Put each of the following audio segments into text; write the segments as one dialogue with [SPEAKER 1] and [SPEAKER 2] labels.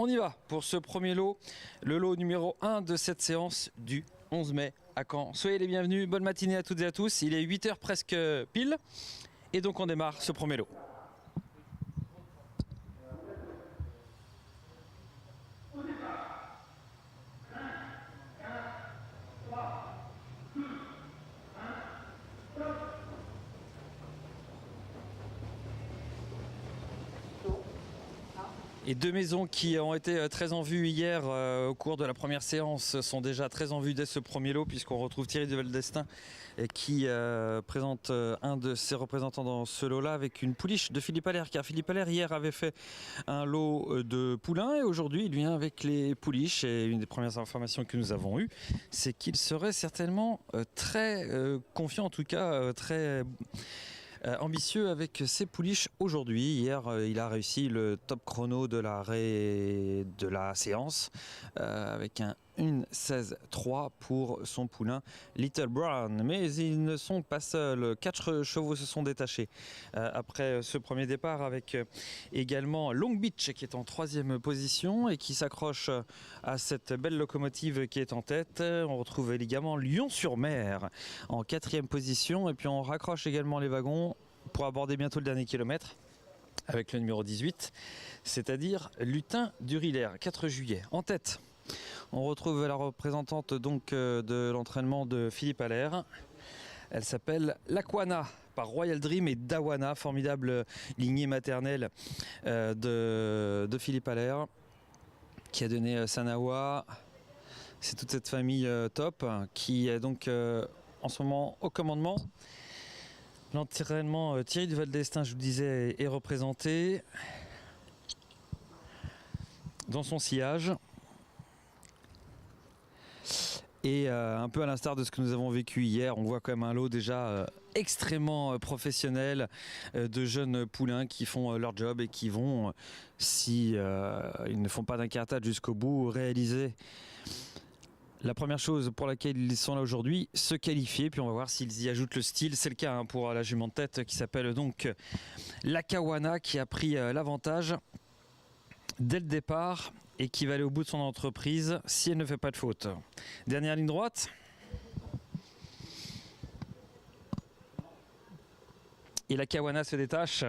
[SPEAKER 1] On y va pour ce premier lot, le lot numéro 1 de cette séance du 11 mai à Caen. Soyez les bienvenus, bonne matinée à toutes et à tous. Il est 8h presque pile et donc on démarre ce premier lot. Et deux maisons qui ont été très en vue hier au cours de la première séance sont déjà très en vue dès ce premier lot, puisqu'on retrouve Thierry de Valdestin qui présente un de ses représentants dans ce lot-là avec une pouliche de Philippe Allaire, car Philippe Allaire hier avait fait un lot de poulains et aujourd'hui il vient avec les pouliches. Et une des premières informations que nous avons eues, c'est qu'il serait certainement très confiant, en tout cas très ambitieux avec ses pouliches aujourd'hui. Hier, il a réussi le top chrono de la séance avec un 1:16.3 pour son poulain Little Brown. Mais ils ne sont pas seuls. 4 chevaux se sont détachés après ce premier départ, avec également Long Beach qui est en 3e position et qui s'accroche à cette belle locomotive qui est en tête. On retrouve également Lyon-sur-Mer en 4e position et puis on raccroche également les wagons pour aborder bientôt le dernier kilomètre avec le numéro 18, c'est-à-dire Lutin du Riller, 4 juillet. En tête, on retrouve la représentante donc de l'entraînement de Philippe Allaire. Elle s'appelle L'Aquana par Royal Dream et Dawana, formidable lignée maternelle de Philippe Allaire qui a donné Sanawa. C'est toute cette famille top qui est donc en ce moment au commandement. L'entraînement Thierry de Valdestin, je vous le disais, est représenté dans son sillage. Et un peu à l'instar de ce que nous avons vécu hier, on voit quand même un lot déjà extrêmement professionnel de jeunes poulains qui font leur job et qui vont, si ils ne font pas d'un cartage jusqu'au bout, réaliser la première chose pour laquelle ils sont là aujourd'hui, se qualifier. Puis on va voir s'ils y ajoutent le style. C'est le cas pour la jument de tête qui s'appelle donc L'Aquana, qui a pris l'avantage dès le départ et qui va aller au bout de son entreprise si elle ne fait pas de faute. Dernière ligne droite. Et la Kawana se détache.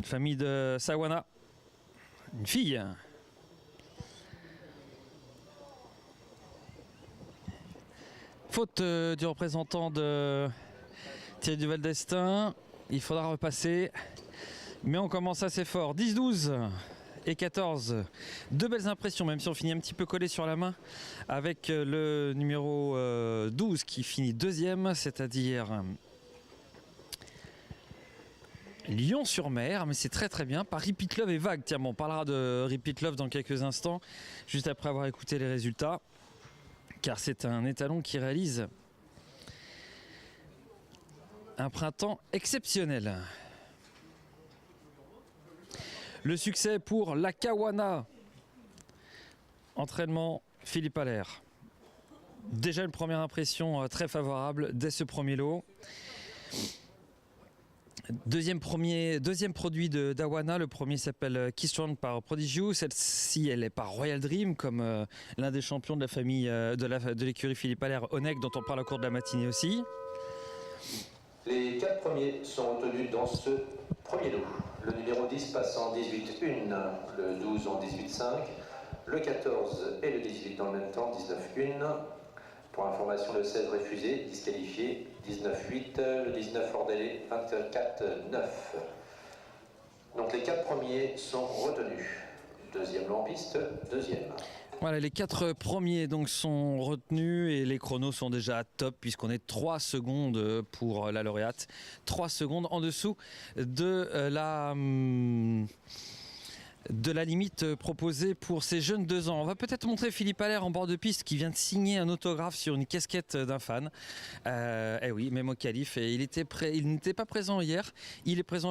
[SPEAKER 1] Famille de Sawana. Une fille. Faute du représentant de Thierry du Valdestin. Il faudra repasser. Mais on commence assez fort. 10-12. Et 14, deux belles impressions, même si on finit un petit peu collé sur la main avec le numéro 12 qui finit 2e, c'est-à-dire Lyon-sur-Mer. Mais c'est très très bien par Repeat Love et Vague. Tiens, bon, on parlera de Repeat Love dans quelques instants, juste après avoir écouté les résultats, car c'est un étalon qui réalise un printemps exceptionnel. Le succès pour la Kawana. Entraînement Philippe Allaire. Déjà une première impression très favorable dès ce premier lot. Deuxième produit de Dawana. Le premier s'appelle Keystone par Prodigious. Celle-ci, elle est par Royal Dream, comme l'un des champions de la famille de l'écurie Philippe Allaire, Oneg, dont on parle au cours de la matinée aussi.
[SPEAKER 2] Les 4 premiers sont retenus dans ce premier lot. Le numéro 10 passe en 18-1, le 12 en 18-5, le 14 et le 18 dans le même temps, 19-1. Pour information, le 16 refusé, disqualifié, 19-8, le 19 hors délai, 24-9. Donc les 4 premiers sont retenus. Deuxième long piste, deuxième.
[SPEAKER 1] Voilà, les 4 premiers donc sont retenus et les chronos sont déjà top, puisqu'on est 3 secondes pour la lauréate, 3 secondes en dessous de la limite proposée pour ces jeunes 2 ans. On va peut-être montrer Philippe Allaire en bord de piste qui vient de signer un autographe sur une casquette d'un fan. Eh oui, même au qualif, et il n'était pas présent hier, il est présent